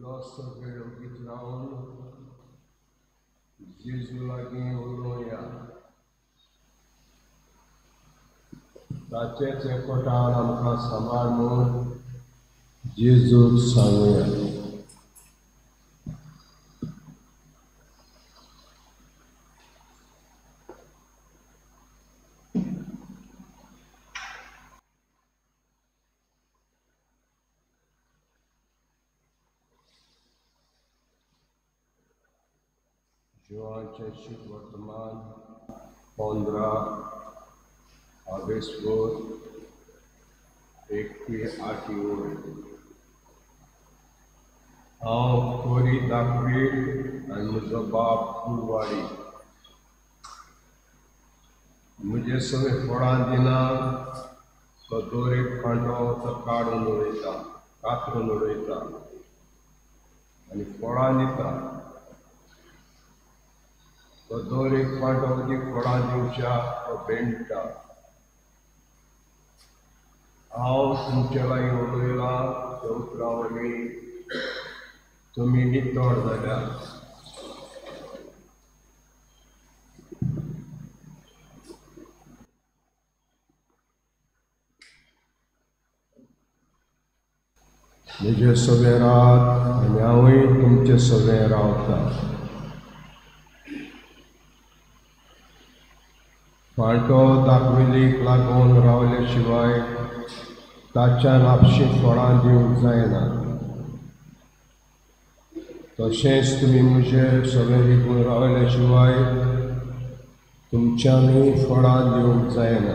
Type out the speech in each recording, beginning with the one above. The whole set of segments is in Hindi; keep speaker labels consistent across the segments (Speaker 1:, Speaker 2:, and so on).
Speaker 1: सगळे ओगीच रावन जेजू लागीं उलोवया. ताचेच एकवटान आमकां सांबाळ म्हूण जेजूक सांगुया. जोआंचे शीत वर्तमान 15 ऑगस्ट 1 ते 8 हांव खोरी दाखवीत आनी म्हजो बाप फुलवाडी. म्हजे सगळे फळां दिना तो दोरेक फांटो तो काडून उडयता, कातरून उडयता आनी फळां दिता. तो दोरेक फांटो अदीक फळां दिवच्या तो भेंडटा. हांव तुमचे लागीं उलयलां त्या उतरां वरवीं तुमी नितळ जाल्यात. म्हजे सगळे रात आनी हांवूय तुमचे सगळे रावता. फांटो दाखविलीक लागून रावले शिवाय ताच्यान आपशीं फळां दिवंक जायना. तशेंच तुमी म्हजे सगळे रिगून रावले शिवाय तुमच्यांनी फळां दिवंक जायना.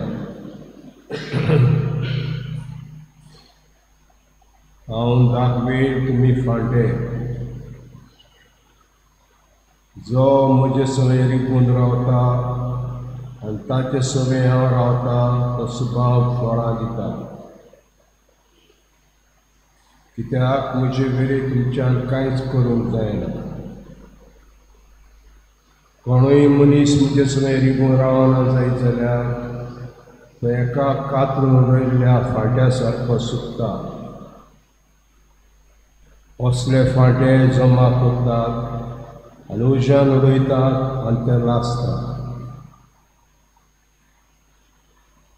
Speaker 1: हांव दाखवीन तुमी फांटे. जो म्हजे सगळे रिगून रावता आनी ताचे सगळे हांव रावता तो सुभाव फळां दिता. कित्याक म्हजे वेळी तुमच्यान कांयच करूंक जायना. कोणूय मनीस म्हजे सगळे रिगून रावना जायत जाल्यार तो एका कातरून उडयल्ल्या फांट्या सारको सुकता. असले फांटे जमा करतात आनी उज्यान उडयतात आनी ते लासतात.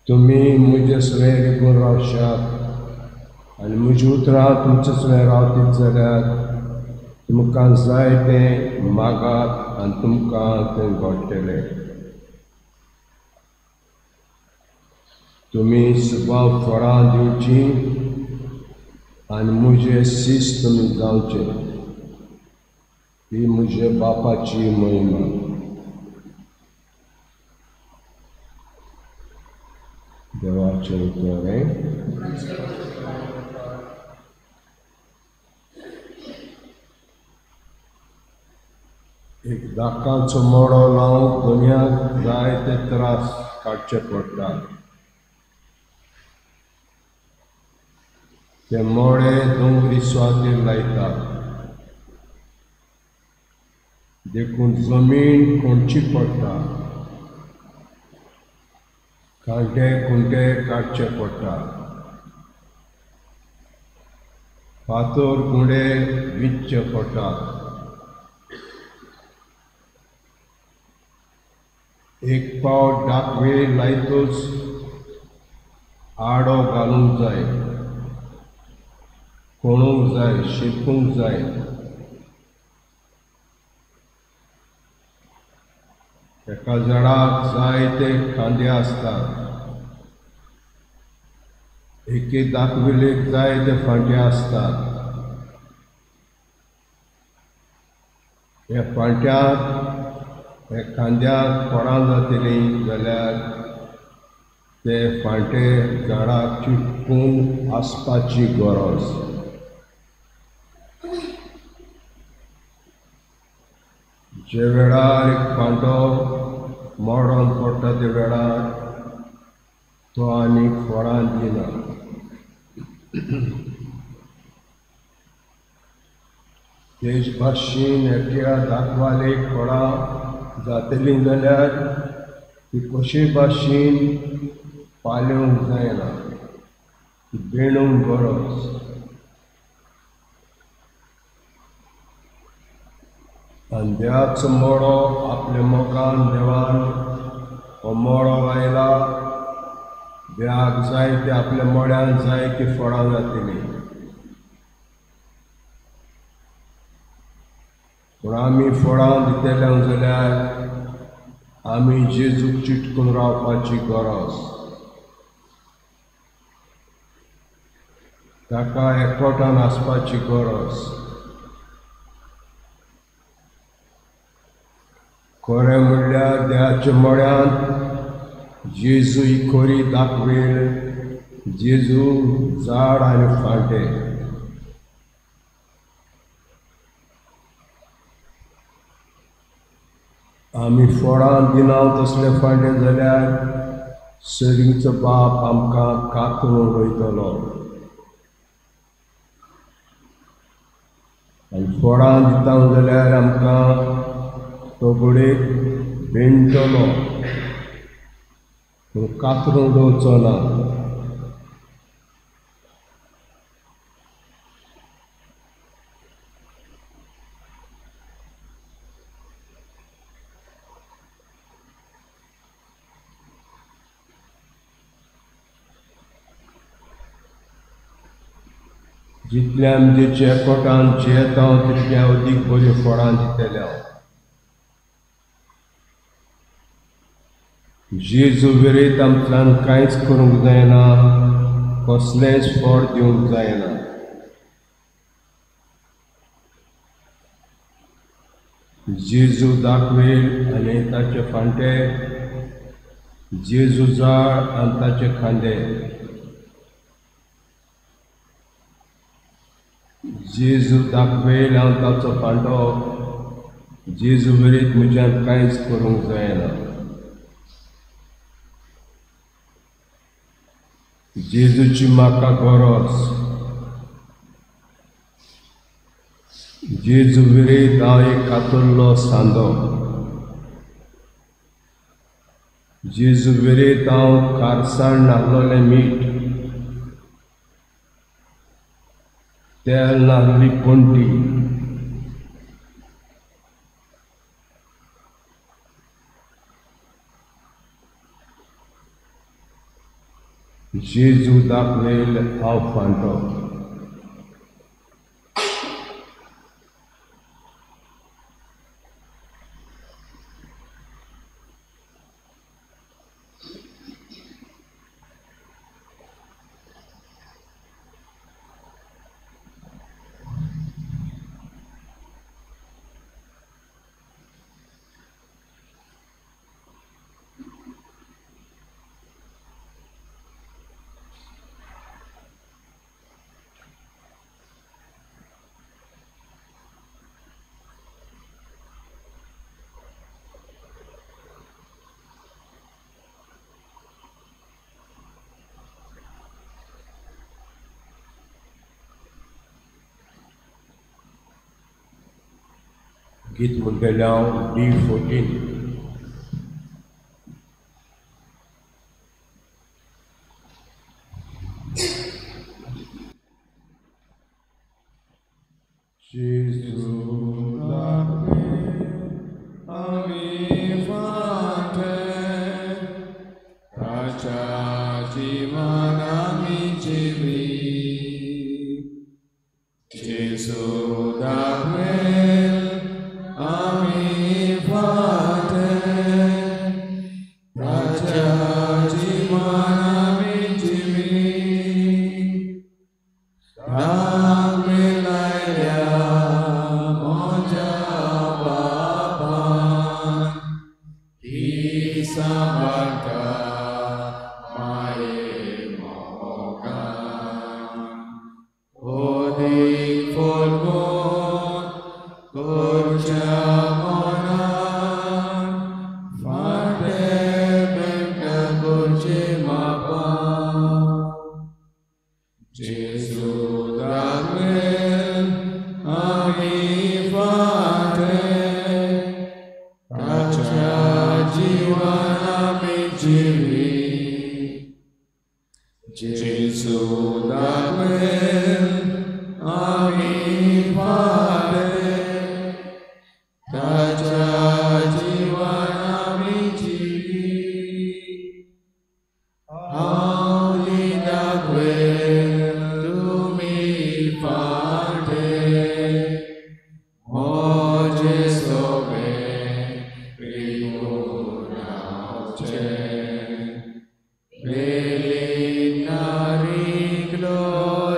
Speaker 1: तुमी म्हजे सगळे रिगून रावशात आनी म्हजी उतरां तुमचे सगळे रावतीत जाल्यार तुमकां जाय तें मागात आनी तुमकां तें घडटलें. तुमी सुभाव फळां दिवचीं आनी म्हजे शिश्य तुमी जावचे. ही म्हजे बापाची महिमा. देवाचें उतर एक दाकांचो मोडो लावंक दुनियाक जायते त्रास काडचे पडटात. ते मोडे दोंगरी सुवातेर लायतात. देखून जमीन खणची पडटा. कांटे खुंटे काडचे पडटा. फातर गुंडे विच्चे पडटात. एक पावट दाखवे लायतूच आडो घालूंक जाय, कोणूंक जाय, शिरकूंक जाय. एका झाडाक जायते खांदे आसतात. एके दाखविलेक जायते फांटे आसतात. ह्या फांट्याक ह्या खांद्याक फळां जातलीं जाल्यार ते फांटे झाडाक चिटकून आसपाची गरज. जे वेळार एक फांटो मोडोन पडटा ते वेळार तो आनीक फळां दिना. तेज भाशेन एका दाखवालेक फळां जातलीं जाल्यार ती कशे भाशेन पाल्योंक जायना, ती भेणूंक गरज. अंध्याचो मोडो आपल्या मोगान देवान हो मोडो लायला. देवाक जायते आपल्या मोड्यान जायती फळां जातली. पूण आमी फळां दितले जाल्यार आमी जेजूक चिटकून रावपाची गरज. ताका एकवटान आसपाची गरज. खरें म्हणल्यार देवाच्या मोड्यान जेजू ही खोरी दाखवेल. जेजू झाड आनी फांटे. आमी फळां दिना तसले फांटे जाल्यार सरीचो बाप आमकां कातरून रोयतलो. आनी फळां दिता जाल्यार आमकां तो घोडेक भेंडटलो पूण कातरून दवरचो ना. जितले आमी तेचे एकवटान जियेता तितले अदीक बऱ्यो फळां दितले हांव. जेजू विरयत आमच्यान कांयच करूंक जायना. कसलेंच फळ दिवंक जायना. जेजू दाखवेल आनी ताचे फांटे. जेजू झाड आनी ताचे खांदे. जेजू दाखवेल हांव ताचो फांटो. जेजू विरयत म्हज्यान कांयच करूंक जायना. जेजूची म्हाका गरज. जेजू विरयत हांव एक कातुरलो सांदो. जेजू विरयत हांव कारसाण नासलोलें मीठ. तेल नासली कोंटी. जेजू दाखवेल हांव फांटो. गीत म्हणटलें हांव D14. जेजू
Speaker 2: आमी फांटे. ताच्या जिवान आमी जिवी. जेजू दाखवेल आमी फांटे. ताच्या जिवान आमी जिवी. दाखवेल आयल्या म्हज्या बापान. ती सांबाळटा माये मोगान. ओदीक फळगून करच्या मनान. फांटे बेंका करचे मापा. जेजू दाखवेल आमी फांटे. ताच्या जिवान आमी जिवी. जेजू दाखवेल आमी फांटे.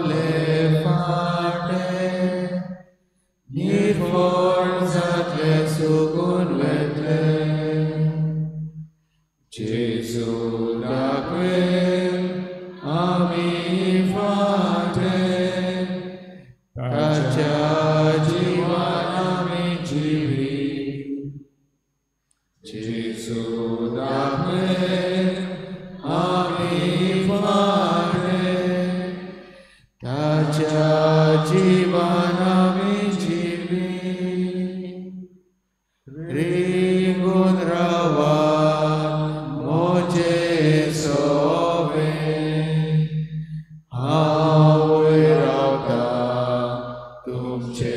Speaker 2: ओले फाटे निरफोड जातले सुकून वेतले जेजू दाखवेल आमी फाटे ताच्या जीवन आमी जिवी जेजू दाखवेल आमी फाटे ताच्या जीवन आमी जिवी रिंगून रावा मोजे सोवे हांव रावता तुमचे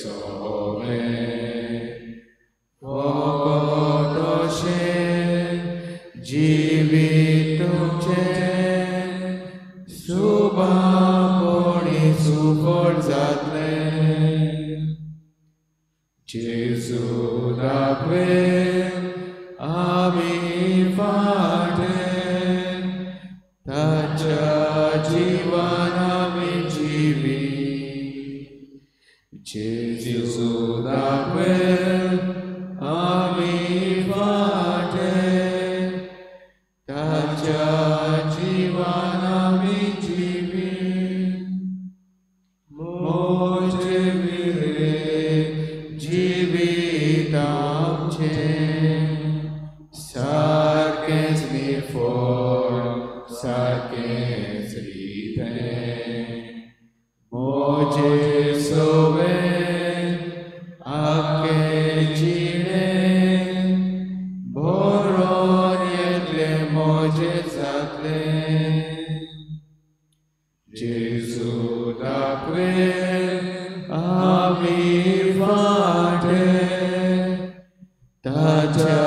Speaker 2: सोवे वगोटोशे जिवीत तुमचे सुबा कोणी सुफळ जातले जेजू दाखवेल आमी फाटे ताच्या जीवन आमी जिवी जेजू दाखवेल आमी फाटे ताच्या जीवन आमी जिवी मोजे विरे जिवीत आमचे सारकेंच निरफोड सारकेंच रितें मोजे सोवे आख्खे जिणें भरोन येतले मोजे जातले जेजू दाखवेल आमी फाटे ताच्या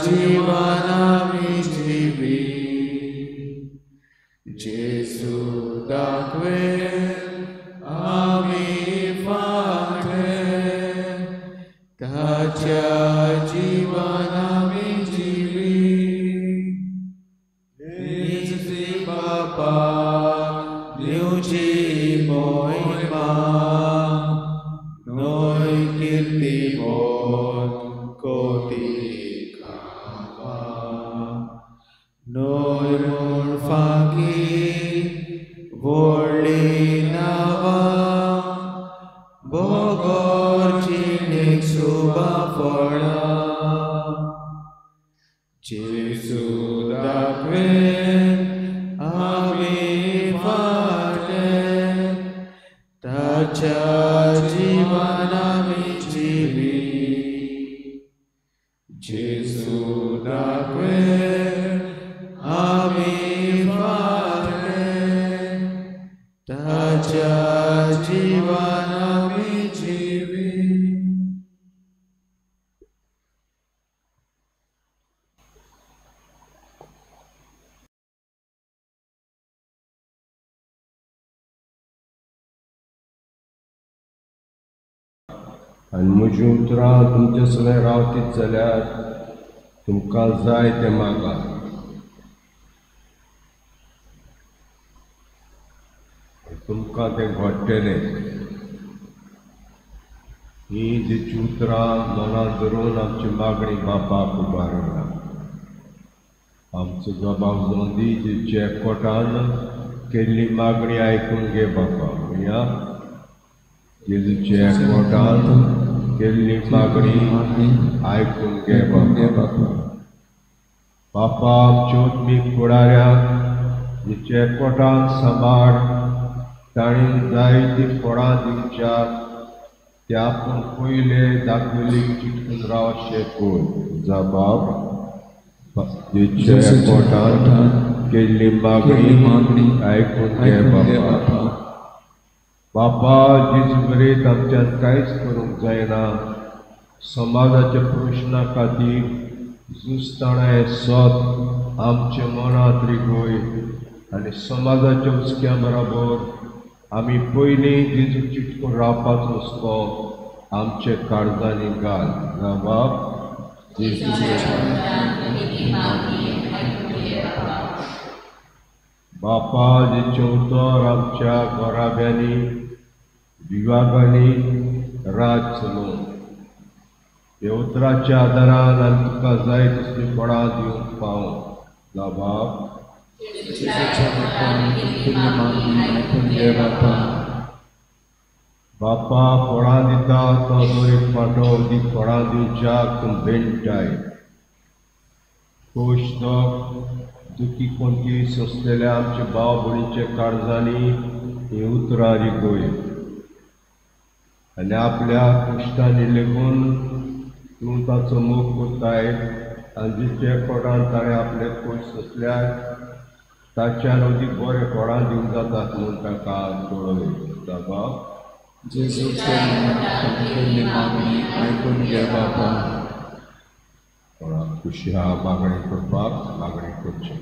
Speaker 2: जीवन आमी जिवी जेजू दाखवेल आमी फाटे ताच्या जीवन आमी जिवी निजती बापा दिवची मोहिमा नोय कीर्ती मोत कोटी खावा नोय म्हूण फाकी व्हडली नावा बोगोर जिणेक सुबा फळां जेजू दाखवेल आमी फाटे ताच्या जीवन आमी जिवी जेजू दाखवेल आमी फाटे ताच्या जीवन आमी जिवी
Speaker 1: आनी म्हजी उतरां तुमचे सगळे रावतीत जाल्यार तुमकां जाय तें मागात तुमकां तें घडटलें हीं तेची उतरां मनांत धरून आमची मागणी बापाक उबारला आमचो जबाब जावन दी जेचे एकवटान केल्ली मागणी आयकून घे बापा या जेजूचे एकवटान केल्ली मागणी आयकून घे बापा बापा आमच्या उत्मीक फुडाऱ्याक जेचे एकवटान सांबाळ ताणीं जायतीं फळां दिवच्यात ते आपूण पयले दाखयली चिटकून रावचे कोण जबाब जेचे एकवटान केल्ली मागणी आयकून घे बापा बापा जेजू बरेत आमच्यान कांयच करूंक जायना समाजाच्या प्रश्ना खातीर झुजताना हें सत आमच्या मनांत रिगोय आनी समाजाच्या हुस्क्या बरोबर आमी पयलीं जेजू चिटकून रावपाचो हुस्को आमचे काळजांनी घाल बाब बापा जेचे उतर आमच्या गोराब्यांनी विवागांनी राज चलोवन हे उतराच्या आदारान आनी तुका जाय तसली फळां दिवंक पावूं बाप बापा फळां दिता तो एक फाटो अदीक फळां दिवच्याक भेंटाय खोश तो दुखी कोणती सोंसलेल्या आमच्या भाव भयणीचे काळजांनी ही उतरां रिगोय आनी आपल्या कश्टांनी लेगून तूं ताचो मोग कोत्ताय आनी जितले कोणान ताणें आपले खोश सोंसल्यार ताच्यान अदीक बरें फळां दिवंक जातात म्हूण ताका कळय बाब
Speaker 2: जेजूचे केल्ली मागणी आयकून घे बापा.
Speaker 1: खुशी हा मागणी करपाक मागणी करची.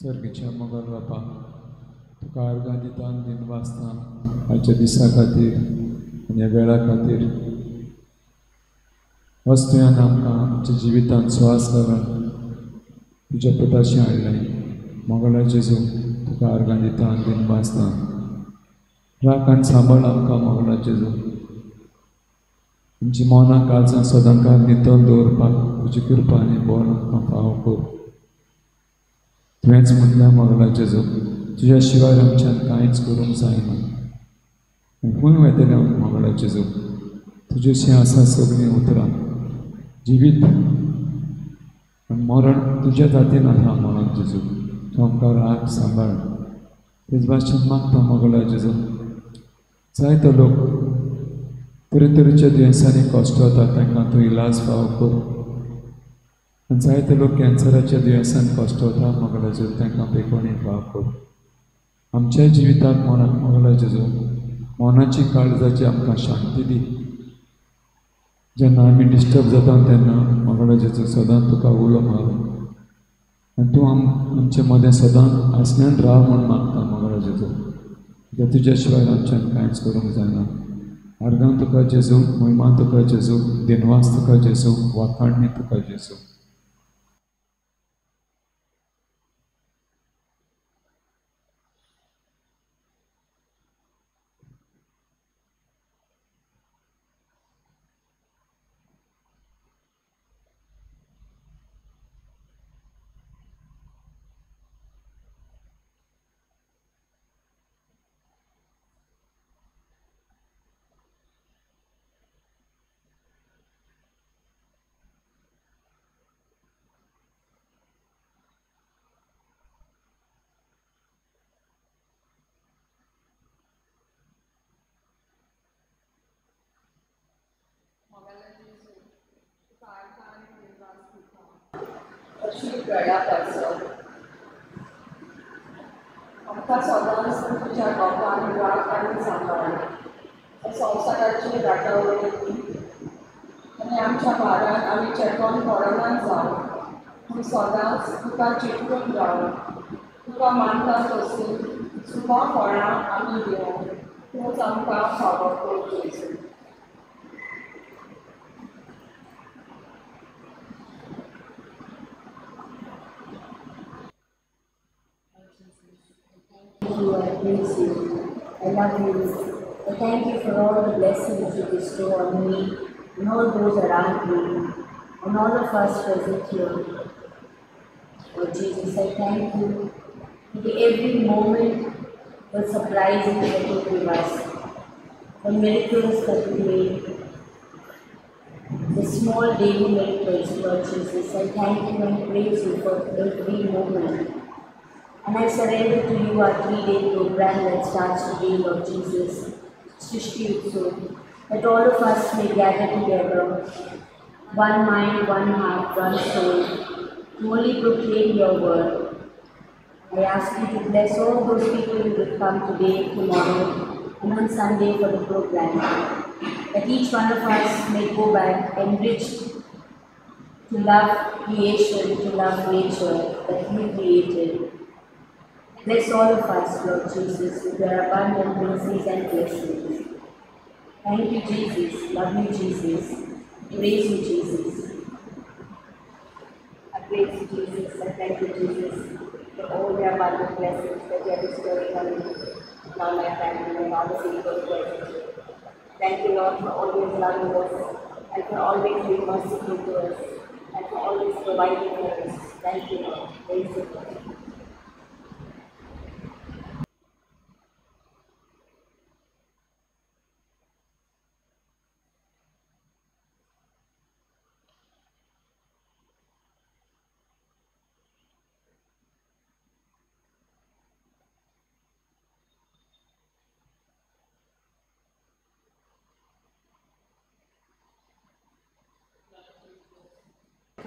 Speaker 2: सर्गीच्या मोगल बापा तुका अर्गां दिता दिन वाचता आयच्या दिसा खातीर आनी ह्या वेळा खातीर वस्तुयान आमकां आमच्या जिवितांत स्वास घालून तुज्या पुताचें हाडलें मोगला जेजू तुका अर्गां दिता दिन वाचता राख आनी सांबाळ आमकां मोगला जेजू आमची मोना काळजां सदांकाळ नितळ दवरपाक तुजी कृपा आनी बोल आमकां फावो कर. तुवेंच म्हटल्यार मोगला जेजू तुज्या शिवाय आमच्यान कांयच करूंक जायना. खंय वेतलें मोगला जेजू तुजेशीं आसा सगळीं उतरां जिवीत आनी मरण तुज्या जातीन आसा म्हणून जेजू तूं आमकां राख सांबाळ. तेच भाशेन मागता मोगला जेजू जायतो लोक तरेतरेच्या दुयेंसांनी कश्ट जाता तांकां तूं इलाज फावो कर. आनी जायते लोक कॅन्सराच्या दुयेंसान कश्ट जाता मोगला जेजू तांकां बेकोणी फावो कर. आमच्या जिवितांत मोगला जेजू मोनाची काळजाची आमकां शांती दी. जेन्ना आमी डिस्टर्ब जाता तेन्ना मोगला जेजू सदां तुका उलो मार आनी तूं आमचे मदें सदां आसण्यान राव म्हूण मागता मोगला जेजू. कित्याक तुज्या शिवाय आमच्यान कांयच करूंक जायना. अर्गां तुका जेजू महिमा तुका जेजू दिनवास तुका जेजू वाखाणणी तुका जेजू.
Speaker 3: आमकां सदांच तुज्या लोकांक राख आनी सांबाळ संवसाराची राखणवणी आनी आमच्या भारान आमी चेतोन पडनात जावं पूण सदांच तुका चिंतून राव. तुका मानता तशी सुमा फळां आमी दिवं तूंच आमकां फावो कर जेजू.
Speaker 4: I praise you. I love you. I thank you for all the blessings you bestow on me and all those around me and all of us present here. Lord Jesus, I thank you for every moment the surprises that you give us, the miracles that you made, the small daily miracles, Lord Jesus. I thank you and praise you for every moment. And I surrender to you our 3-day program that starts today, Lord Jesus, Srishti Utsav, that all of us may gather together, one mind, one heart, one soul, to only proclaim your word. I ask you to bless all those people who will come today, tomorrow, and on Sunday for the program, that each one of us may go back enriched to love creation, to love nature that you created, Bless all of us, Lord Jesus, with your abundant mercies and blessings. Thank you, Jesus. Love you, Jesus. Praise you, Jesus. I praise you, Jesus. I thank you, Jesus, for all the abundant blessings that you are bestowing on me, on my family, and all the people present. Thank you, Lord, for always loving us, and for always being merciful to us, and for always providing for us. Thank you, Lord. Praise you, Lord.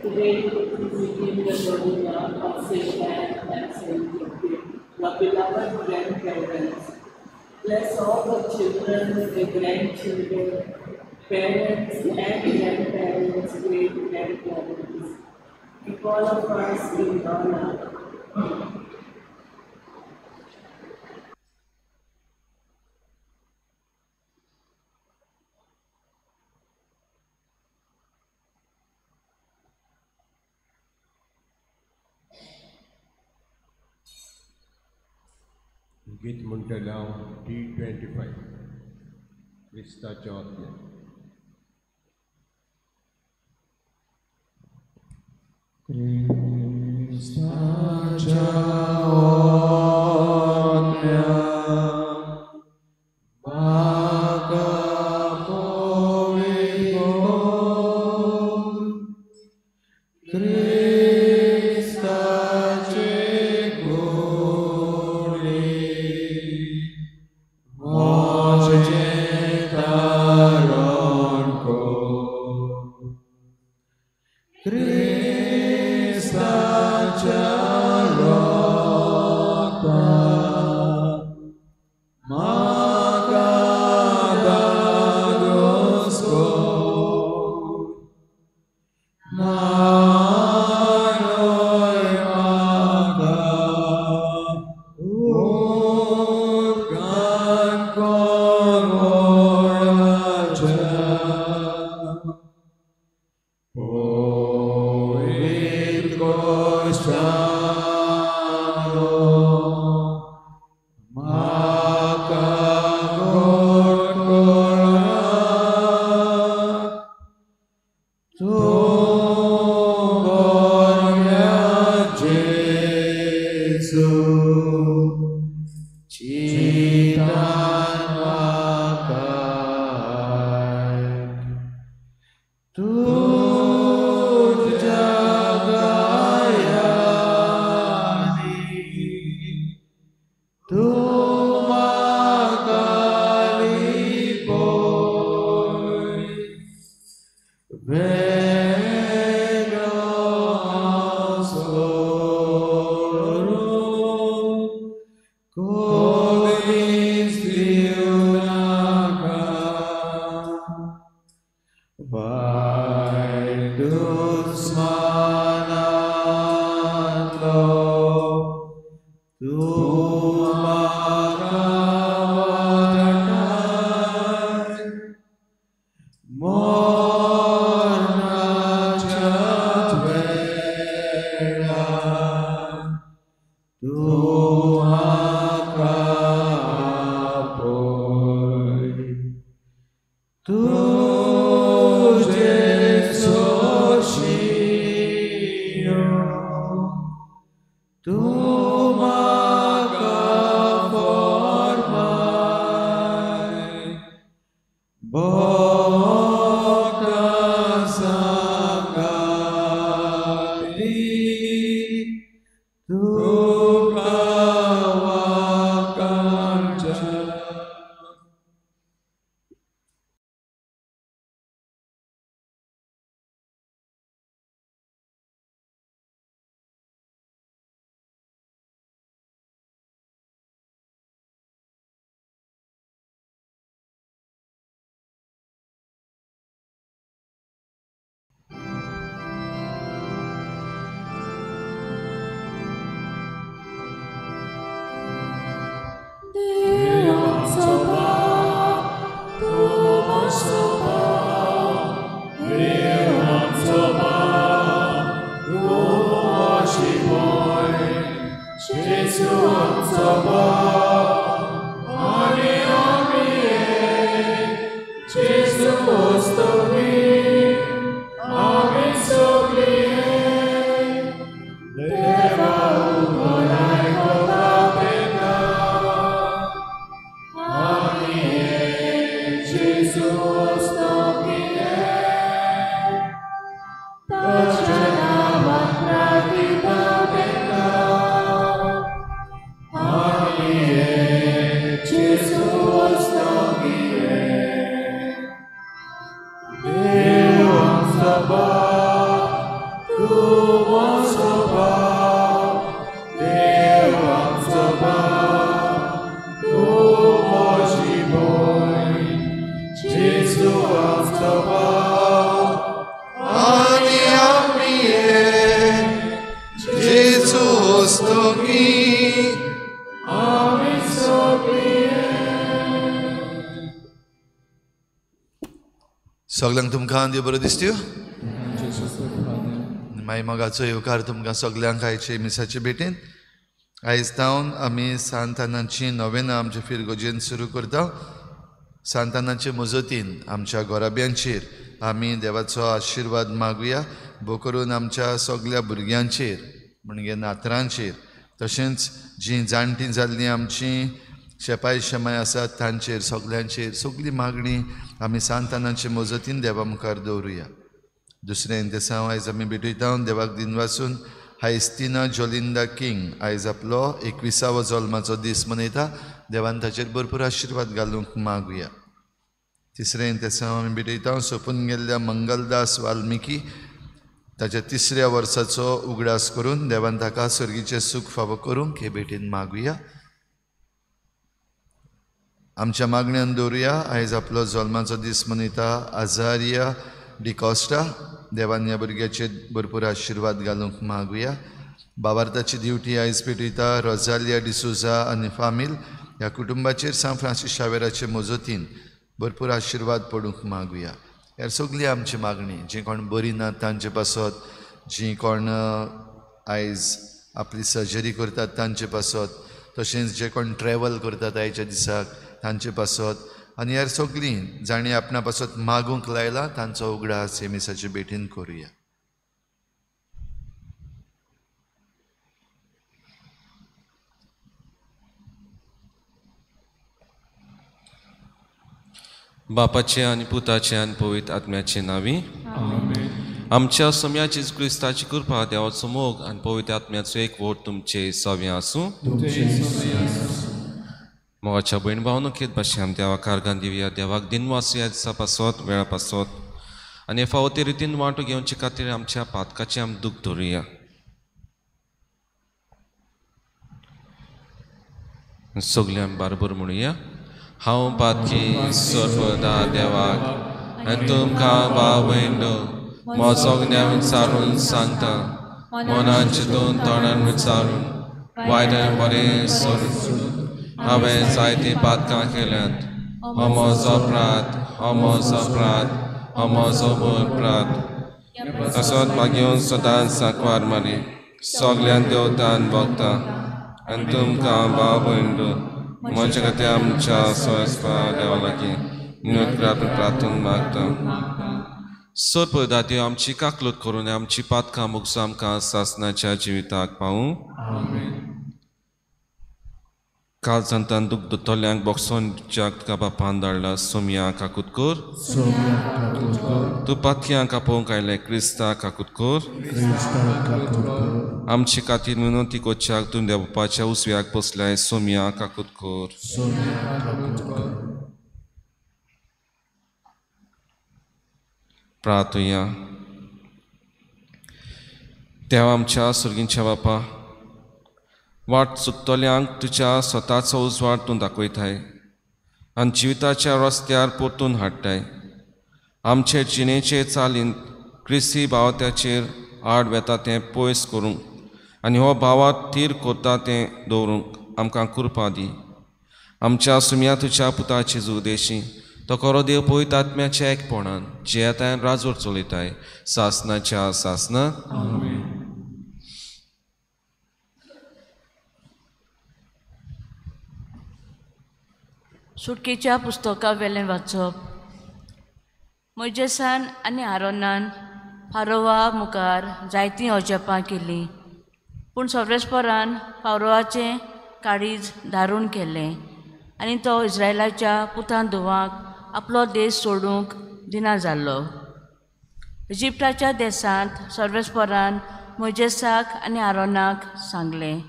Speaker 3: Today we begin the novena of Saint Anne and Saint Sophia, the beloved grandparents. Bless all the children, the grandchildren, parents and grandparents, great grandparents. Keep all of us in honor.
Speaker 1: गीत म्हणटलां T25 क्रिस्ताच्या आत्म्यान.
Speaker 2: Cristacia omnia vaca povibus, Christace curi, vocetaron cor. Christacia rota, magadados cor, manoi maga, urgan convoracia. Poet Costano, Maca Corcora, Tu Gloria Jesu, Citan Macai, Tu jagayani, tu magali boy, vero asorum, colis
Speaker 5: सगळ्यांक तुमकां देव बरो दिसत्यो मागीर मोगाचो येवकार तुमकां सगळ्यांक आयचे मिसाचे भेटेन आयज जावन आमी सांत आनाची नोवेना आमच्या फिरगोजेन सुरू करता. सांत आनाचे मजतीन आमच्या गोराब्यांचेर आमी देवाचो आशिर्वाद मागुया. भोव करून आमच्या सगळ्या भुरग्यांचेर म्हणजे नातरांचेर तशेंच जीं जाणटीं जाल्लीं आमचीं शेपाय शेमाय आसात तांचेर सगळ्यांचेर सगळी मागणी आमी सांत आनाचे मजतीन देवा मुखार दवरुया. दुसरें दिसा आयज आमी भेटयता देवाक दिन वाचून हायस्तिना जोलिंदा किंग आयज आपलो 21वा जल्माचो दीस मनयता. देवान ताचेर भरपूर आशिर्वाद घालूंक मागुया. तिसरें दिसा आमी भेटयता सोंपून गेल्ल्या मंगलदास वाल्मिकी ताच्या 3ऱ्या वर्साचो उगडास करून देवान ताका सर्गीचें सूख फावो करूंक हे भेटेन मागुया. आमच्या मागण्यांत दवरुया आयज आपलो जल्माचो दीस मनयता आजारिया डिकॉस्टा. देवान ह्या भुरग्याचेर भरपूर आशिर्वाद घालूंक मागुया. बावार्थाची ड्युटी आयज पेटयता रोजालिया डिसुजा आनी फामील. ह्या कुटुंबाचेर सान फ्रांसीस शावेराचे मजतीन भरपूर आशिर्वाद पडूंक मागुया. ह्या सगळी आमची मागणी. जीं कोण बरीं नात तांचे पासत, जीं कोण आयज आपली सर्जरी करतात तांचे पासत, तशेंच जे कोण ट्रॅवल करतात आयच्या दिसाक तांचे पासत आनी ह्या सगळीं जाणीं आपणा पासत मागूंक लायला तांचो उगडास हे मिसाचे भेटेन करुया.
Speaker 6: बापाचे आनी पुताचे आनी पवित्र आत्म्याचे नावी आमच्या सम्याची क्रिस्ताची कृपा देवाचो मोग आनी पवित्र आत्म्याचो एक वोट तुमचे सव्य आसूं. मोगाच्या भयण भावनकेत भाशेन आमी देवाक कारगान दिवया. देवाक दिनवास ह्या दिसा पासत वेळा पासत आनी फावो ते रितीन वांटो घेवचे खातीर आमच्या पातकाचे आमी दूख धरुया. सगळे आमी बारबर म्हणुया. हांव पातकी सर्वदा देवाक आनी तुमकां भाव भयण म्हजो ज्ञा विचारून सांगता. मनान चिंतून तोंडान विचारून वायट आनी बरें सोडून हांवें जायतीं पातकां केल्यात. हो म्हजो अपराध, हो म्हजो अपराध, हो म्हजो अपराध. तसोच मागीर सदांच सांकवार मारी सगळ्यांक देवता आनी भोगता आनी तुमकां भाव भयण म्हजे खातीर आमच्या सोयस्पा देवा लागीं प्रार्थना मागता. सोर दात्यो आमची काकलूत करून आमची पातकां मुगसो आमकां सासनाच्या जिविताक पावूं. काल संतान दूख दोतोल्यांक बॉक्सोन तुका बापान धाडला. सोमया काकुतकोर तूं पातक्यांक आपोवंक आयलें क्रिस्ता काकुतकोर. आमचे खातीर विनंती कोच्याक तूं देवपाच्या उसव्याक बसल्याय. सोमया काकुतकोर. प्रार्थुया. देवा आमच्या सुर्गींच्या बापा, वाट चुकतल्यांक तुज्या स्वताचो उजवाड तूं दाखयताय आनी जिविताच्या रस्त्यार परतून हाडटाय. आमचे जिणेचे चालीन क्रिस्ती भावत्याचेर आड वेता तें पयस करूंक आनी हो भावाक थीर करता तें दवरूंक आमकां कृपा दी. आमच्या सुम्या तुज्या पुताची जुदेशी तो खरो देव पवित्र आत्म्याच्या एकपणान जे आतां राजवट चलयताय सासनाच्या सासना.
Speaker 7: सुटकेच्या पुस्तका वेलें वाचप. मोइजेसान आनी आरोनान फारोवा मुखार जायतीं अजापां केलीं, पूण सर्वेस्परान फारोवाचें काळीज दारूण केलें आनी तो इस्रायलाच्या पुतां धुवाक आपलो देश सोडूंक दिना जाल्लो. इजिप्टाच्या देशांत सर्वेस्परान मोजेसाक आनी आरोनाक सांगलें,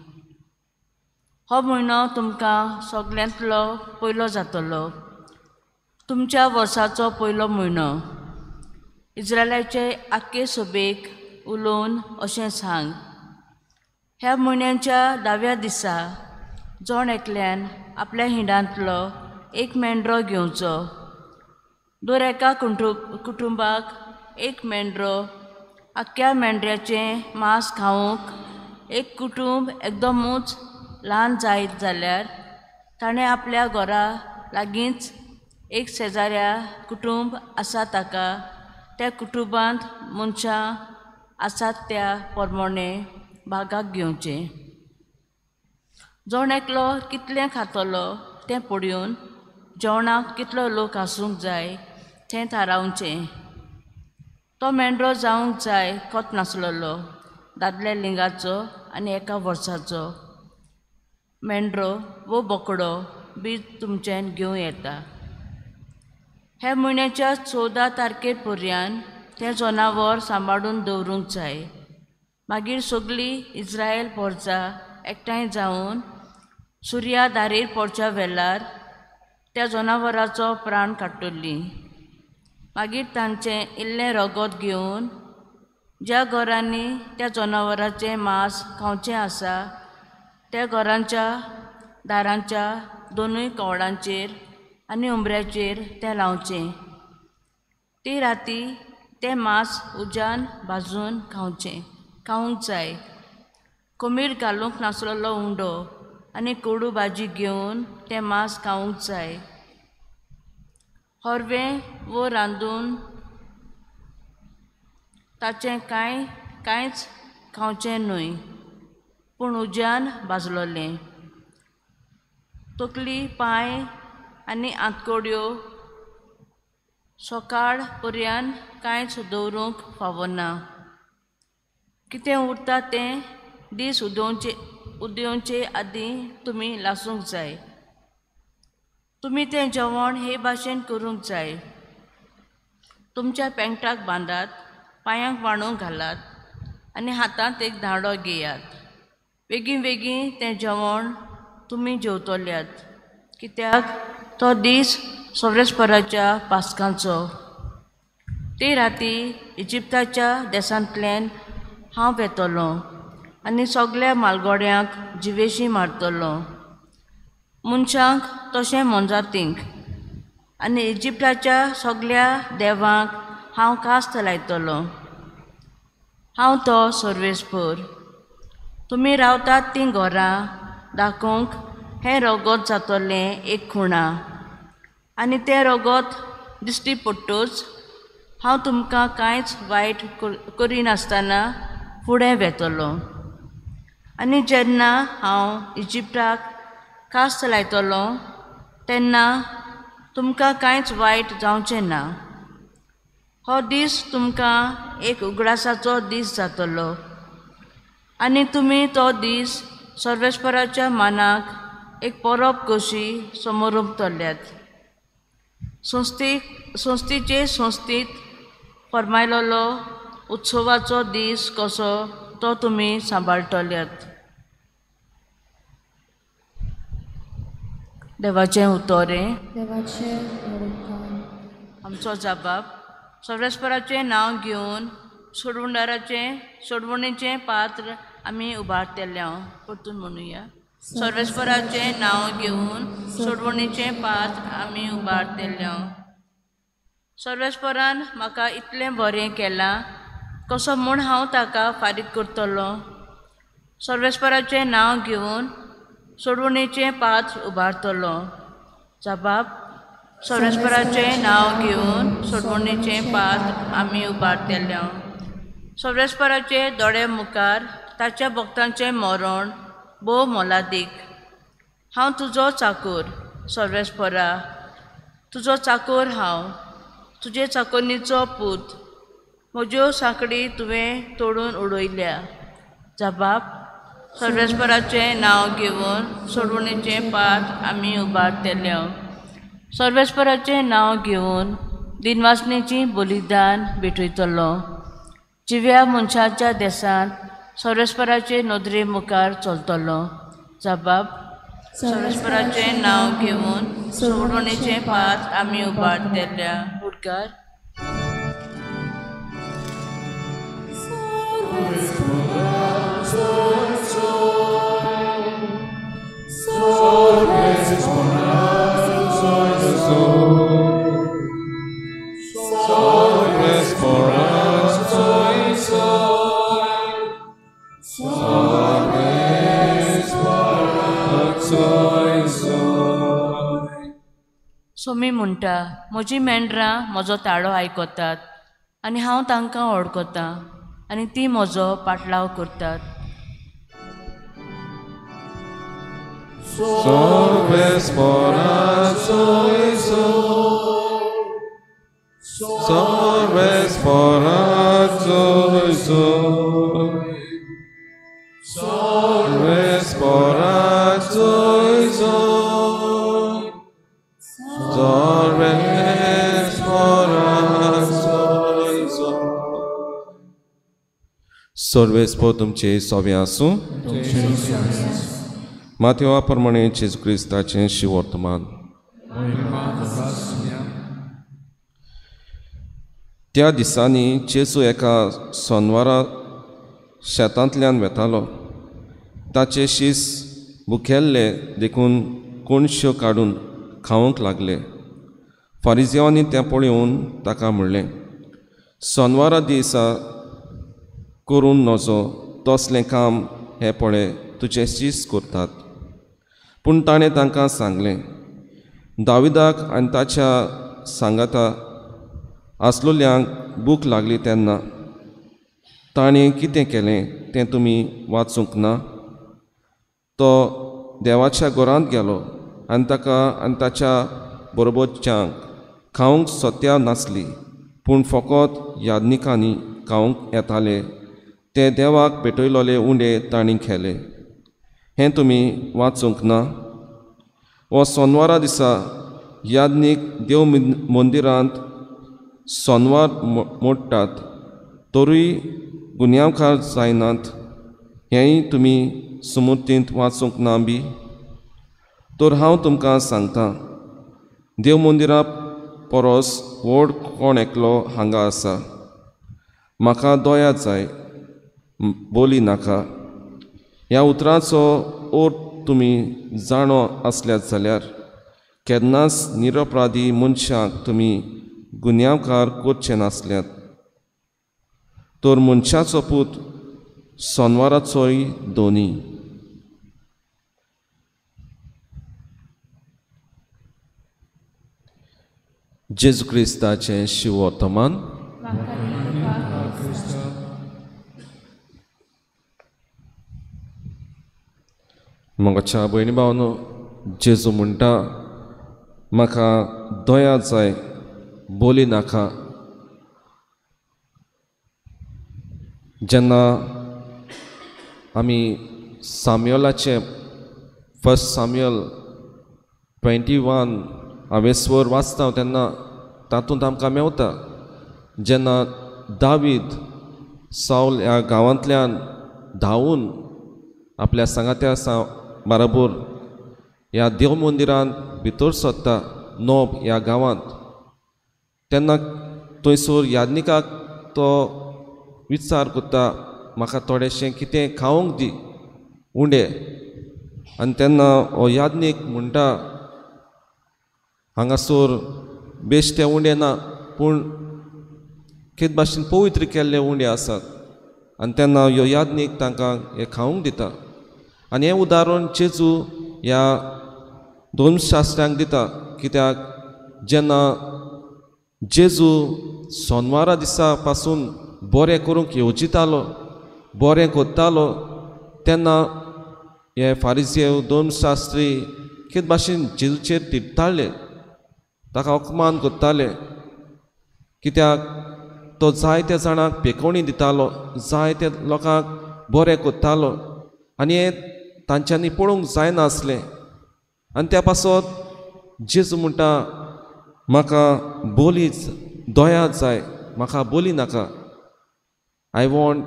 Speaker 7: हो म्हयनो तुमकां सगळ्यांतलो पयलो जातलो, तुमच्या वर्साचो पयलो म्हयनो. इस्रायलाचे आख्खे सभेक उलोवन अशें सांग, ह्या म्हयन्याच्या 10व्या दिसा जण एकल्यान आपल्या हिंडांतलो एक मेंढरो घेवचो. दर एका कुटुंबाक एक मेंढरो. आख्ख्या मेंढऱ्याचें मांस खावंक एक कुटुंब एकदमूच ल्हान जायत जाल्यार ताणें आपल्या घरा लागींच एक शेजाऱ्या कुटुंब आसा ताका त्या कुटुंबांत मनशां आसात त्या प्रमाणे भागाक घेवचें. जण एकलो कितलें खातलो तें पळोवन जेवणाक कितलो लोक आसूंक जाय तें थारावचें. तो मेंढरो जावंक जाय कोत नासलेलो, दादल्या लिंगाचो आनी एका वर्साचो. मेंढरो वो बोकडो बी तुमच्यान घेवं येता. हे म्हयन्याच्या 14 तारखे पर्यंत तें जनावर सांबाळून दवरूंक जाय. मागीर सगळीं इस्रायल परजा एकठांय जावन सुर्या दारीर पडच्या वेळार त्या जनावराचो प्राण काडटलीं. मागीर तांचें इल्लें रगत घेवन ज्या घरांनी त्या जनावराचें मांस खावचें आसा त्या घरांच्या दारांच्या दोनूय कवळांचेर आनी उंबऱ्याचेर तें लावचें. ती राती तें मांस उज्यान भाजून खावंक जाय. कोमीर घालूंक नासलेलो उंडो आनी कोडू भाजी घेवन तें मांस खावंक जाय. हरवें वो रांदून ताचें कांयच खावचें न्हय, पूण उज्यान भाजलोलें. तकली, पांय आनी आंतकोड्यो सकाळ पर्यंत कांयच दवरूंक फावना. कितें उरता तें दीस उदेवचे आदीं तुमी लासूंक जाय. तुमी तें जेवण हे भाशेन करूंक जाय. तुमच्या पेंगटाक बांदात, पांयांक वाणूक घालात आनी हातांत एक दांडो घेयात. बेगीन बेगीन तें जेवण तुमी जेवतल्यात, कित्याक तो दीस सर्वेस्पराच्या पास्कांचो. ती राती इजिप्ताच्या देशांतल्यान हांव येतलों आनी सगळ्या मालगोड्यांक जिवेशी मारतलों, मनशांक तशें मोनजातींक. आनी इजिप्ताच्या सगळ्या देवांक हांव कास्त लायतलों. हांव तो सर्वेस्पर. तुमी रावतात तीं घरां दाखोवंक हें रगत जातलें एक खुणा. आनी तें रगत दिश्टी पडटूच हांव तुमकां कांयच वायट करिनासतना फुडें वेतलों. आनी जेन्ना हांव इजिप्टाक कास्त लायतलों तेन्ना तुमकां कांयच वायट जावचें ना. हो दीस तुमकां एक उगडासाचो दीस जातलो आनी तुमी तो दीस सर्वेस्पराच्या मानाक एक परब कशी समोरुंकतल्यात. संस्थीचे संस्थीत फरमायलोलो उत्सवाचो दीस कसो तो तुमी सांबाळटल्यात. देवाचें उतोरें. आमचो जबाब. सर्वेस्पराचें नांव घेवन सोडवणेचें पात्र आमी उबारतेल्या. परतून म्हणुया. सर्वेस्पराचें नांव घेवन सोडवणेचें पात्र आमी उबारतेल्या. सर्वेस्परान म्हाका इतलें बरें केलां कसो म्हूण हांव ताका फारीक करतलों. सर्वेस्पराचें नांव घेवन सोडवणेचें पात्र उबारतलों. जबाब. सर्वेस्पराचें नांव घेवन सोडवणेचें पात्र आमी उबारतेल्या. सर्वेस्पराचे दोळे मुखार ताच्या भक्तांचें मरण भोव मोलादीक. हांव तुजो चाकर सर्वेस्परा, तुजो चाकर हांव, तुजे चाकनीचो पूत. म्हज्यो सांकडी तुवें तोडून उडयल्या. जबाब. सर्वेस्पराचें नांव घेवन सोडवणेचें पात्र आमी उबारतेल्या. सर्वेस्पराचें नांव घेवन दिनवासनेची बलिदान भेटयतलो. जिव्या मनशाच्या देसांत सर्वेस्पराचे नदरे मुखार चलतलो. जबाब: सर्वेस्पराचें नांव घेवन सोडवणेचें पात आमी उबारतेल्या. उडकार. सोमी म्हणटा, म्हजी मेंढरां म्हजो ताळो आयकतात आनी हांव तांकां वळखतां आनी ती म्हजो पाटलाव करतात.
Speaker 6: सर्वेस्पर तुमचे सोवे आसूं. माथेवा प्रमाणे जेजू क्रिस्ताचें शिवर्तमान. त्या दिसांनी जेजू एका सोनवारा शेतांतल्यान वेतालो. ताचे शीस भुकेल्ले देखून कोणश्यो काडून खावंक लागले. फारिझेवांनी तें पळोवन ताका म्हणलें, सोनवारा दिसा करून नजो तसलें काम हें पळय तुजे शीस करतात. पूण ताणें तांकां सांगलें, दाविदाक आनी ताच्या सांगाता आसलोल्यांक भूक लागली तेन्ना ताणें कितें केलें तें तुमी वाचूंक ना. तो देवाच्या घरांत गेलो आनी ताका आनी ताच्या बरोबरच्यांक खावंक सोत्या नासली, पूण फकत याज्ञिकांनी खावंक येताले ते देवाक भेटयलोले उंडे तांणी खेले. हें तुमी वाचूंक ना. हो सोनवारा दिसा याज्ञीक देव मंदिरांत सोनवार मोडटात, तरूय गुन्यांवकार जायनात. हेंय तुमी सुमूर्तींत वाचूंक ना बी. तर हांव तुमकां सांगतां, देव मंदिरा परस व्हड कोण एकलो हांगा आसा. म्हाका दया जाय, बोली नाका. ह्या उतराचो अर्थ तुमी जाणो आसल्यात जाल्यार केन्नाच निरपराधी मनशाक तुमी गुन्यांवकार करचे नासल्यात. तर मनशाचो पूत सोनवाराचोय दोनी. जेजू क्रिस्ताचें शिवर्तमान. मोगाच्या भयणी भावनो, जेजू म्हणटा, म्हाका दया जाय, बोली नाका. जेन्ना आमी साम्युएलाचे 1 साम्युएल 21 हांवेसवर वाचता तेन्ना तातूंत आमकां मेवता जेन्ना दावीद साऊल ह्या गांवांतल्यान धांवून आपल्या सांगात्या बरोबर ह्या देव मंदिरांत भितर सरता नोब ह्या गांवांत. तेन्ना थंयसर याज्ञिकाक तो विचार करता, म्हाका थोडेशें कितें खावंक दी उंडे. आनी तेन्ना हो याज्ञीक म्हणटा, हांगासर बेश्टे उंडे ना, पूण कित भाशेन पवित्र केल्ले उंडे आसात. आनी तेन्ना ह्यो याज्ञीक तांकां हें खावंक दिता. आनी हें उदाहरण जेजू ह्या धर्मशास्त्रांक दिता, कित्याक जेन्ना जेजू सोनवारा दिसा पासून बरें करूंक येवजितालो, बरें करतालो, तेन्ना हे फारिझेव धर्मशास्त्री कित भाशेन जेजूचेर तिडताले, ताका अपमान करताले. कित्याक तो जायत्या जाणांक पेखवणी दितालो, जायत्या लोकांक बरें करतालो, आनी हें तांच्यांनी पळोवंक जायनासलें. आनी त्या पासत जेजू म्हणटा, म्हाका बोली दोया जाय, म्हाका बोली नाका. I want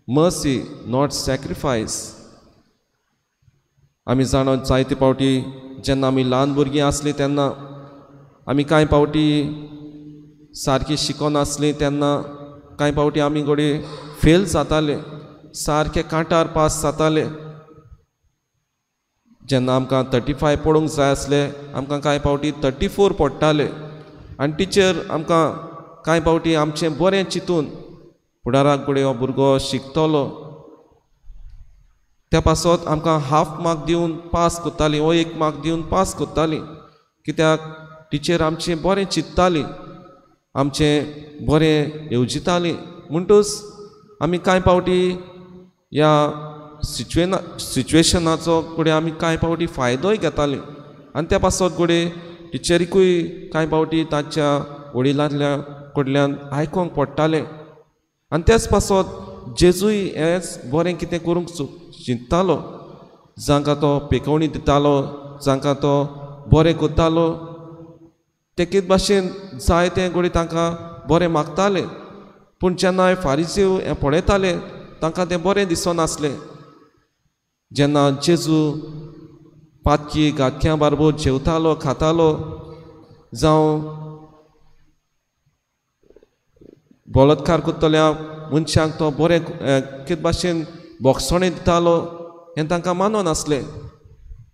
Speaker 6: mercy not sacrifice. आमी जाणो जायते पावटी जेन्ना आमी ल्हान भुरगीं आसलीं तेन्ना आमी कांय पावटी सारकी शिकोनासलीं तेन्ना कांय पावटी आमी घोडे फेल जाताले, सारके कांटार पास जाताले. जेन्ना आमकां 35 पडूंक जाय आसले आमकां कांय पावटी 34 पडटाले. आनी टिचर आमकां कांय पावटी आमचें बरें चिंतून फुडाराक घोडे हो भुरगो शिकतलो त्या पासत आमकां हाफ मार्क दिवन पास कोत्ताली, हो 1 मार्क दिवन पास कोत्ताली. कित्याक टिचर आमचें बरें चिंत्ताली, आमचें बरें येवजिताली. म्हणटूच आमी कांय पावटी ह्या सिच्युएशनाचो घोडे आमी कांय पावटी फायदोय घेताली. आनी त्या पासत घोडे टिचरीकूय कांय पावटी तांच्या वडिलांतल्या कडल्यान आयकोंक पडटालें. आनी त्याच पासत जेजूय हेंच बरें कितें करूंक चिंत्तालो, जांकां तो पेकवणी दितालो, जांकां तो बरें कोत्तालो. तेकेच भाशेन जायते घोडे तांकां बरें मागताले. पूण जेन्ना फारिजीव हें पळयताले तांकां तें बरें दिसनासलें. जेन्ना जेजू पातकी गांठक्यां बारबर जेवतालो खातालो, जावं बलात्कार कोत्तल्या मनशांक तो बरें कित भाशेन बोगसोणें दितालो हें तांकां माननासलें.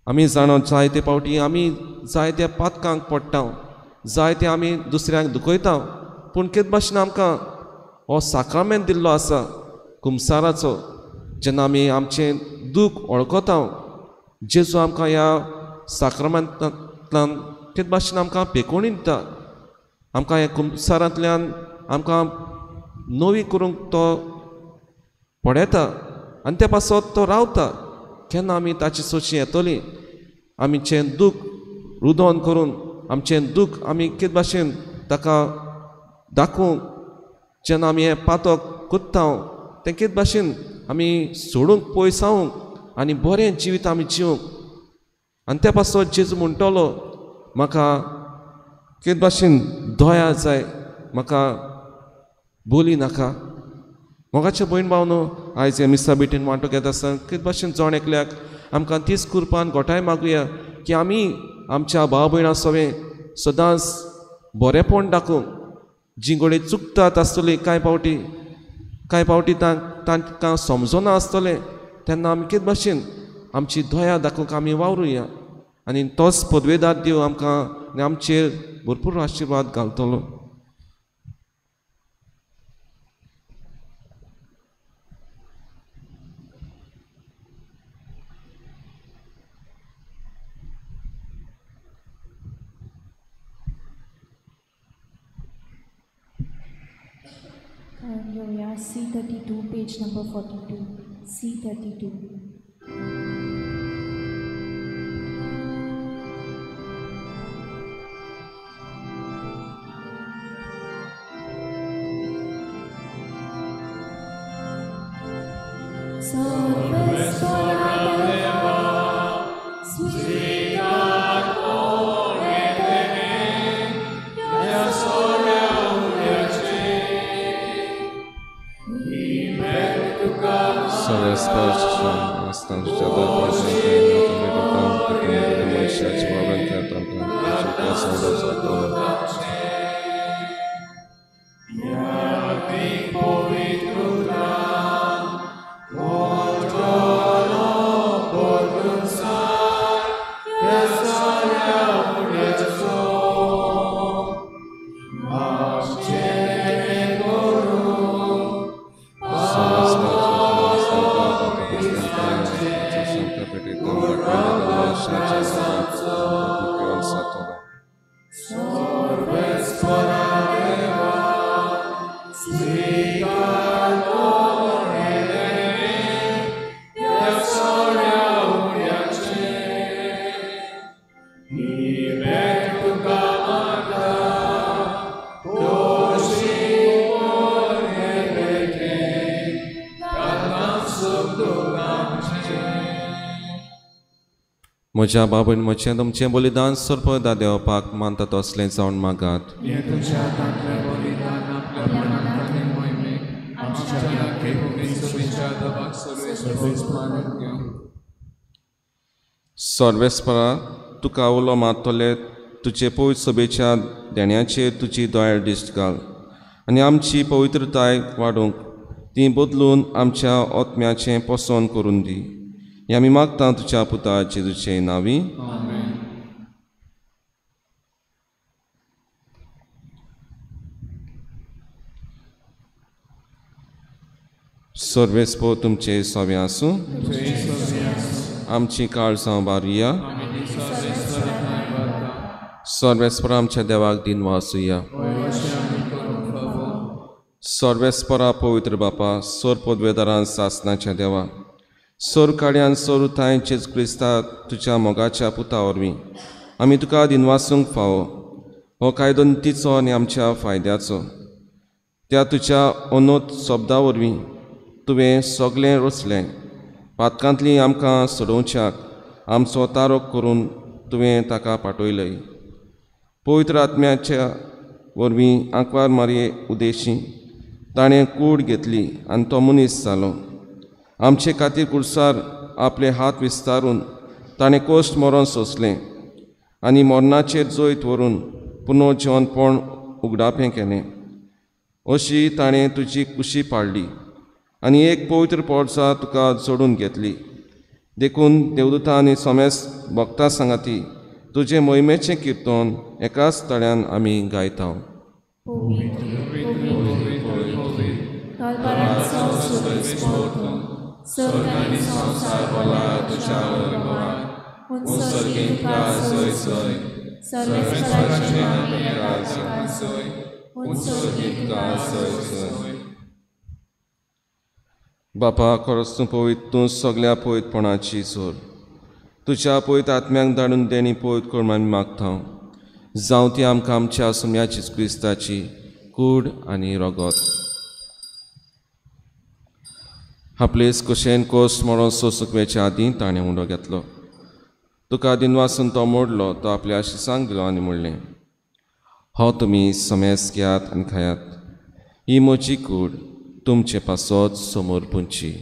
Speaker 6: आमी जाणो जायते पावटी आमी जायत्या पातकांक पडटा, जायते आमी दुसऱ्यांक दुखयता. पूण कित भाशेन आमकां हो साक्रामेंत दिल्लो आसा कुमसाराचो, जेन्ना आमी आमचें दूख वळखता जेजू आमकां ह्या साक्रामेंतांतल्यान कित भाशेन आमकां पेकोवणी दिता. आमकां ह्या कुमसारांतल्यान आमकां नवी करूंक तो पडयता आनी त्या पासत तो रावता. केन्ना आमी ताची सोशी येतली, आमचें दूख रुदोन करून आमचें दूख आमी कित भाशेन ताका दाखोवंक, जेन्ना आमी हें पातक कोत्ता तें कित भाशेन आमी सोडूंक पयस रावंक आनी बरें जिवीत आमी जिवंक. आनी त्या पासत जेजू म्हणटलो म्हाका कित भाशेन दोया जाय, म्हाका बोली नाका. मोगाचे भयण भावनो, आयज हे मिसा बेटीन वांटो घेता आसतना कित भाशेन जोण एकल्याक आमकां तीच कृपान घोटाय मागुया की आमी आमच्या भाव भयणां सवें सदांच बरेंपण दाखोवंक. जीं घोडे चुकतात आसतलीं कांय पावटी तांकां समजना आसतलें तेन्ना आमी कित भाशेन आमची दोया दाखोवंक आमी वावरुया. आनी तोच पदवेदार देव आमकां आनी आमचेर भरपूर आशिर्वाद घालतलो.
Speaker 8: Hallelujah. C32, page number 42. C32.
Speaker 6: So म्हज्या बाबून म्हजें तुमचें बलिदान सर्पदा देवपाक मानता तसलें जावन मागात.
Speaker 2: हें तुज्या हातांतलें बलिदान आपल्या मनांतले मोहिमेक आमच्या केकुमेन सोबीच्या दबाक सर्वेस्परान घेवन
Speaker 6: सर्वेस्परा तुका उलो मारतले तुजे पवित्र सभेच्या देण्याचेर तुजी दोळ्यार दिश्ट घाल आनी आमची पवित्रताय वाडूंक ती बदलून आमच्या आत्म्याचें पसंद करून दी. हें आमी मागता तुज्या पुता जेजूचे नांवी. सर्वेस्पो तुमचे सवे आसूं. आमची काळजां बारुया. सर्वेस्परा आमच्या देवाक दिन वासुया. सर्वेस्परा पवित्र बापा सोर पदवेदारां सासनाच्या देवा सोर काड्यान सोर उथाय जेजू क्रिस्ता तुज्या मोगाच्या पुता वरवीं आमी तुका दिनवासूंक फावो. हो कायदो नितीचो आनी आमच्या फायद्याचो. त्या तुज्या अनोत शब्दा वरवीं तुवें सगलें रचलें. पातकांतली आमकां सोडोवच्याक आमचो तारोक करून तुवें ताका पाठयलय. पवित्र आत्म्याच्या वरवीं आंकवार मारये उदेशी ताणें कूड घेतली आनी तो मनीस जालो. आमचे खातीर कुडसार आपले हात विस्तारून ताणें कोश्ट मरण सोंसलें आनी मरणाचेर जोयत व्हरून पुनर्जीवनपण उगडापें केलें. अशी ताणें तुजी कुशी पाळली आनी एक पवित्र पोरसां तुका जोडून घेतली. देखून देवदूतां आनी सोमेस भक्तां सांगाती तुजे मोहिमेचें किर्तन एकाच तळ्यान आमी गायता. बापा खरोच तूं पवित्र, तूं सगल्या पवित्रपणाची सोर. तुज्या पवित्र आत्म्याक धाडून देणी पवित्र करून आमी मागता. जावं ती आमकां आमच्या सुम्याची क्रिस्ताची कूड आनी रगत. आपलेच कुशेन कोस्ट मरण सोंसूंक वेच्या आदीं ताणें उंडो घेतलो. तुका दिनवासून तो मोडलो. तो आपल्या शिसांक दिलो आनी म्हणलें, हो तुमी समेस घेयात आनी खायात. ही म्हजी कूड तुमचे पासत समोर पुंची.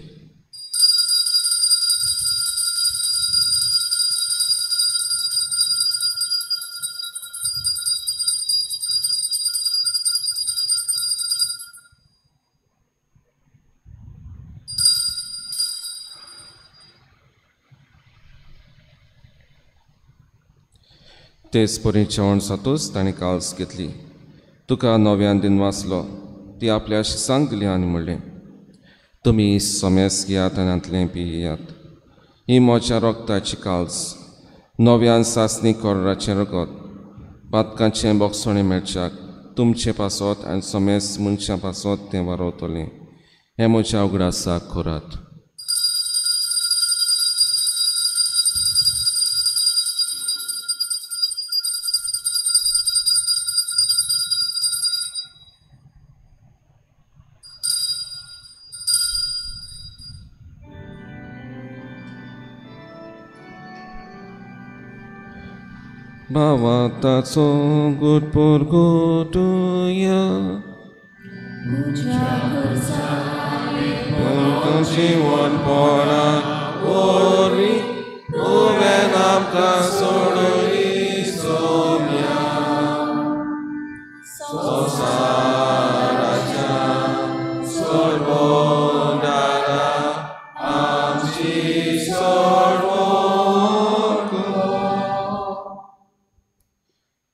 Speaker 6: तेच परी जेवण जातूच ताणें काल्स घेतली. तुका नव्यान दिन वाचलो. ती आपल्या शिसांक दिली आनी म्हणलें, तुमी समेस घेयात आनी आंतलें पियात. ही म्हज्या रोगताची काल्स, नव्यान सासणी कोर्राचें रगत, पातकांचें बोगसणें मेळच्याक तुमचे पासत आनी समेस मनशां पासत तें वारवतलें. हें म्हज्या उगडासाक खोरात. Bhavataso good purgutuya Purgujiwan pora Ori Uvenam kasuri somya Sosaraja Sorbodara Amchi Sorbo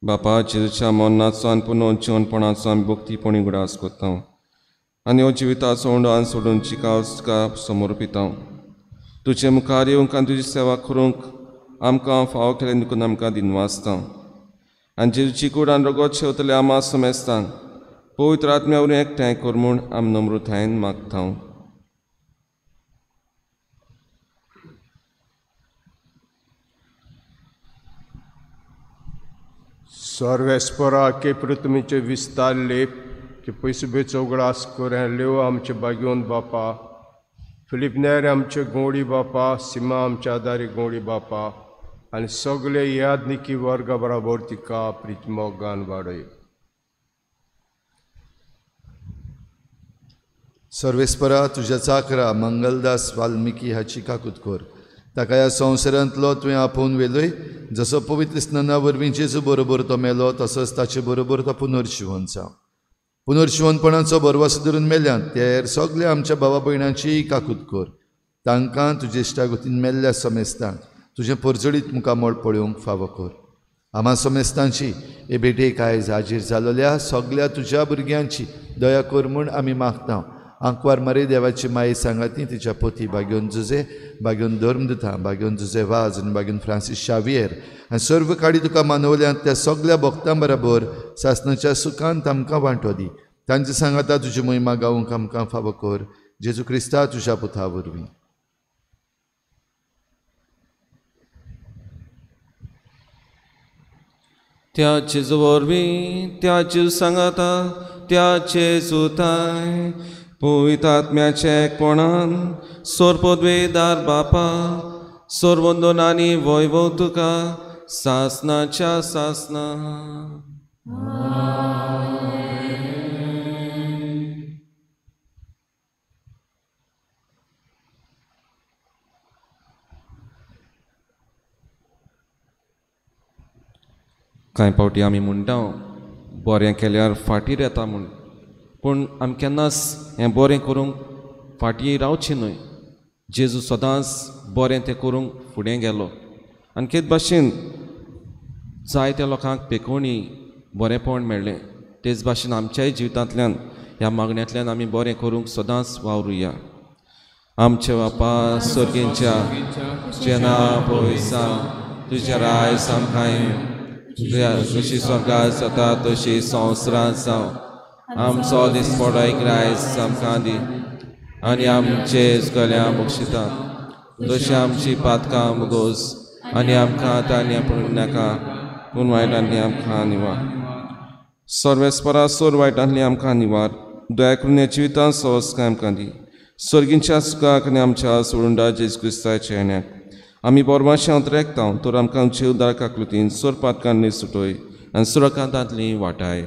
Speaker 6: बापा जेजूच्या मरणाचो आनी पुनर्जीवनपणाचो आमी भक्तीपणी उगडास करता आनी हो जिविताचो उंडान सोडून चिकास तुका समोर पिता. तुजे मुखार येवंक आनी तुजी सेवा करूंक आमकां फाव केलें देखून आमकां दिनवासता. आनी जेजूची कूड आनी रगत शेवतले आमा समेस्तांक पवित्र आत्म्या वरवीं एकठांय कर म्हूण आमी नम्रतायेन मागता.
Speaker 1: सर्वेस्परा के पृथ्वीचे विस्तार लेप के पयसुबेचो उगडास कोऱ्या लेव आमचे बागेवन बापा, फिलिपनेर आमचे गोडी बापा, सिमा आमच्या आदारी गोडी बापा, आनी सगळे यादनिकी वर्गा बरोबर तिका प्रितमोगान वाडय.
Speaker 5: सर्वेस्परा तुझ्या चाकरा मंगलदास वाल्मिकी हाची काकूत कर. ताका ह्या संवसारांतलो तुवें आपोवन वेलोय. जसो पवित्र स्नाना वरवीं जेजू बरोबर तो मेलो तसोच ताचे बरोबर तो पुनर्जिवन जावं. पुनर्जिवनपणाचो बरवासो धरून मेल्यान तेर सगल्या आमच्या भावा भयणांची काकूत कर. तांकां तुजे इश्टागतीन मेल्ल्या समेस्तांक तुजें परजडीत मुखामळ पळोवंक फावो कर. आम्हा समेस्तांची हे भेटेक आयज हाजीर जालोल्या सगल्या तुज्या भुरग्यांची दया कर म्हूण आमी मागता. आंकवार मारी देवाची माई सांगाती तिच्या पोती बागेवन जुजे, बागेवन धर्मदुतां, बागेवन जुजे वाज आनी बागेवन फ्रांसीस शावियर आनी सर्व काडी तुका मानवल्यांत त्या सगल्या भक्तां बरोबर सासणाच्या सुखांत आमकां वांटो दी. तांचे सांगाता तुजी महिमा गावूंक आमकां फावो कर. जेजू क्रिस्ता तुज्या पुता वरवीं.
Speaker 6: त्या जेजू वरवीं त्या जेजू सांगाता त्या जेजूताय पवित्र आत्म्याचे एकपणान सोरपदवेदार बापा सोरवंदन आनी वैभव तुका सासणाच्या सासना. कांय पावटी आमी म्हणटा बरें केल्यार फाटीर येता म्हूण, पूण आमी केन्नाच हें बरें करूंक फाटीं रावचें न्हय. जेजू सदांच बरें तें करूंक फुडें गेलो आनी केद भाशेन जायत्या लोकांक पेकोवणी बरेंपण मेळ्ळें. तेच भाशेन आमच्याय जिवितांतल्यान ह्या मागण्यांतल्यान आमी बरें करूंक सदांच वावरुया. आमचे बापा सर्गेंच्या तुजें नांव पवित्र जावं, तुजें राय सामकां जशी स्वर्गांत जाता तशी संवसारांत जावं. आमचो दिसपडो आयज आमकां दी आनी आमचे गल्या बक्षिता तशी आमची पातकां मुगोस आनी आमकां तांणी पडूंक नाका पूण वायटांतली आमकां निवार. सर्वेस्परा सोर वायटांतली आमकां निवार. दया करून ह्या जिवितां संस्कार आमकां दी. सर्गींच्या सुखाक आनी आमच्या सोडूंडा जेजू क्रिस्ताच्या येण्याक आमी बोरमाशें अंतरेकता तर आमकां आमचे उदारक आकृतीन सोर पातकांनी सुटोय आनी सुरकांतांतली वाटाय.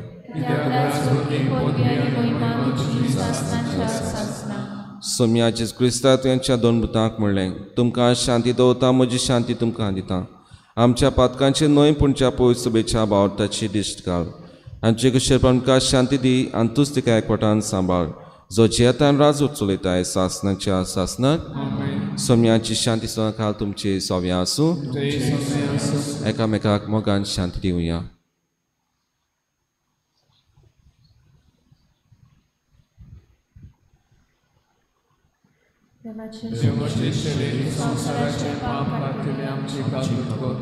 Speaker 6: सोम्या जेजू क्रिस्ता तुवेंच्या दोन पुतांक म्हणलें तुमकां शांती दवरता म्हजी शांती तुमकां दिता. आमच्या पातकांचे न्हय पुणच्या पवित्र सभेच्या भावताची दिश्ट घाल आनी जे कुशेरपण आमकां शांती दी आनी तूंच तिका एकवटान सांबाळ. जो जेतान राजू चलयताय सासनाच्या सासनात सोम्याची शांती सकाळ तुमची सव्या आसूं. एकामेकाक मोगान शांती दिवया.
Speaker 2: देवाचे शरीर संसाराचे पाप काढतले आमची काकूत कर.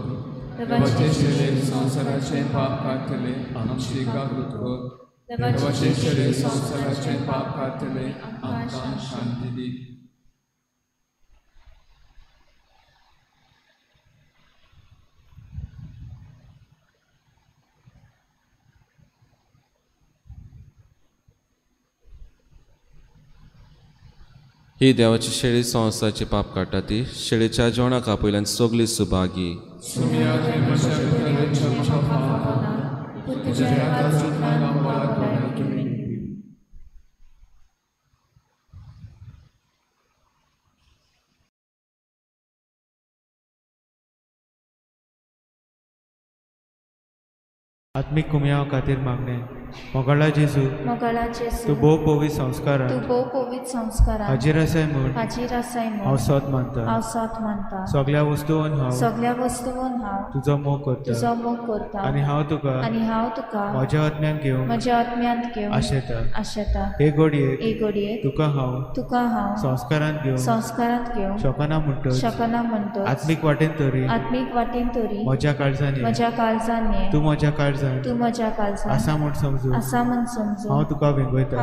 Speaker 2: देवाचे शरीर संसाराचे पाप काढतले आमची काकूत कर. देवाचे शरीर संसाराचे पाप काढतले आमकां शांती दी.
Speaker 6: ही देवाची शेळी संवसाराचे पाप काडटा ती शेळीच्या जेवणाका पयल्यान सगळी सुभागी.
Speaker 9: आत्मिक कुमयाव खातीर मागणे मोगाळा जेजू तूं भोव पवित्र संस्कारांत हाजीर आसाय म्हूण हांव सत मानता. सगळ्या वस्तूंत हांव तुजो मोग करता आनी हांव तुका म्हज्या आत्म्यान घेवन आशेता. हे घडयेक तुका हांव संस्कारांत घेवन शकना म्हणटच आत्मीक वाटेन तरी म्हज्या काळजांनी तूं म्हज्या काळजांत आसा म्हूण समजू हांव तुका वेंगयता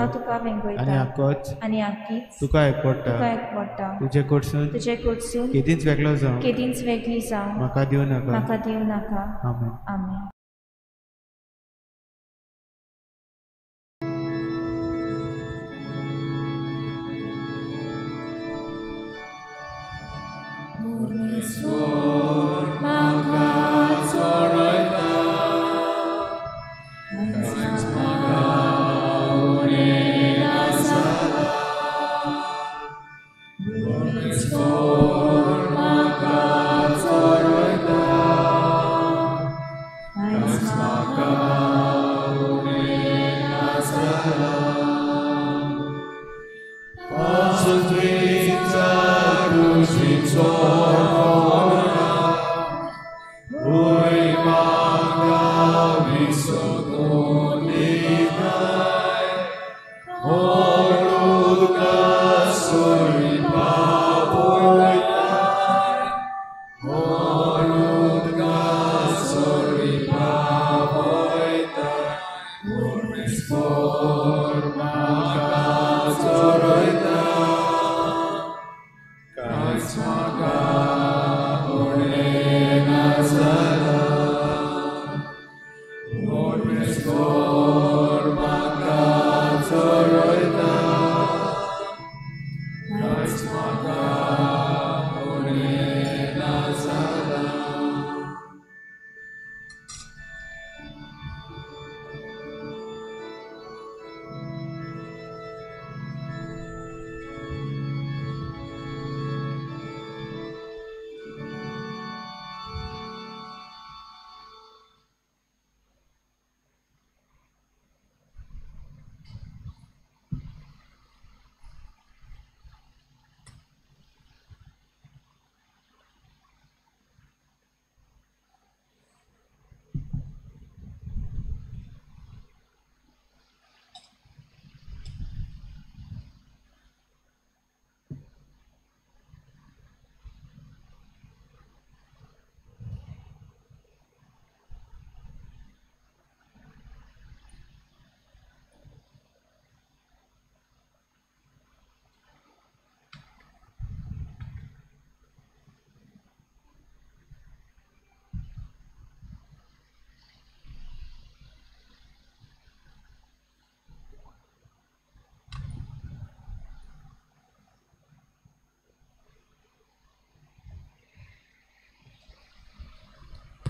Speaker 9: आनी आख्खीच तुका एकवडटा. तुजे कडसून केदींच वेगळो जावं म्हाका दिवं नाका. आमेन.
Speaker 8: म्हाका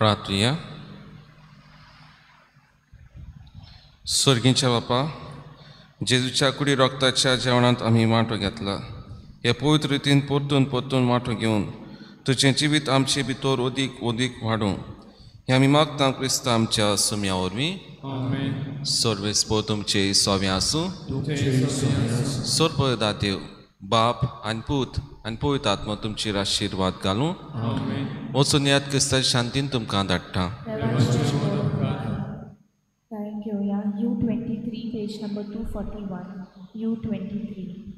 Speaker 6: प्रार्थूया. स्वर्गीच्या बापा, जेजूच्या कुडी रक्ताच्या जेवणांत आम्ही वांटो घेतला. हे पवित्र रितीन परतून परतून वांटो घेवन तुझें जिवीत आमचे भितर ओदीक ओदीक वाडूं हे आमी मागता क्रिस्ता आमच्या सुम्या वरवीं. सर्वेस्पो तुमचे सोवें आसूं. सोरपदा देव बाप आनी पूत आनी पवित्र आत्मा तुमचेर आशिर्वाद घालूं. वचून याद क्रिस्ताची शांतीन तुमकां धाडटा.
Speaker 8: U23 page number 241. U23.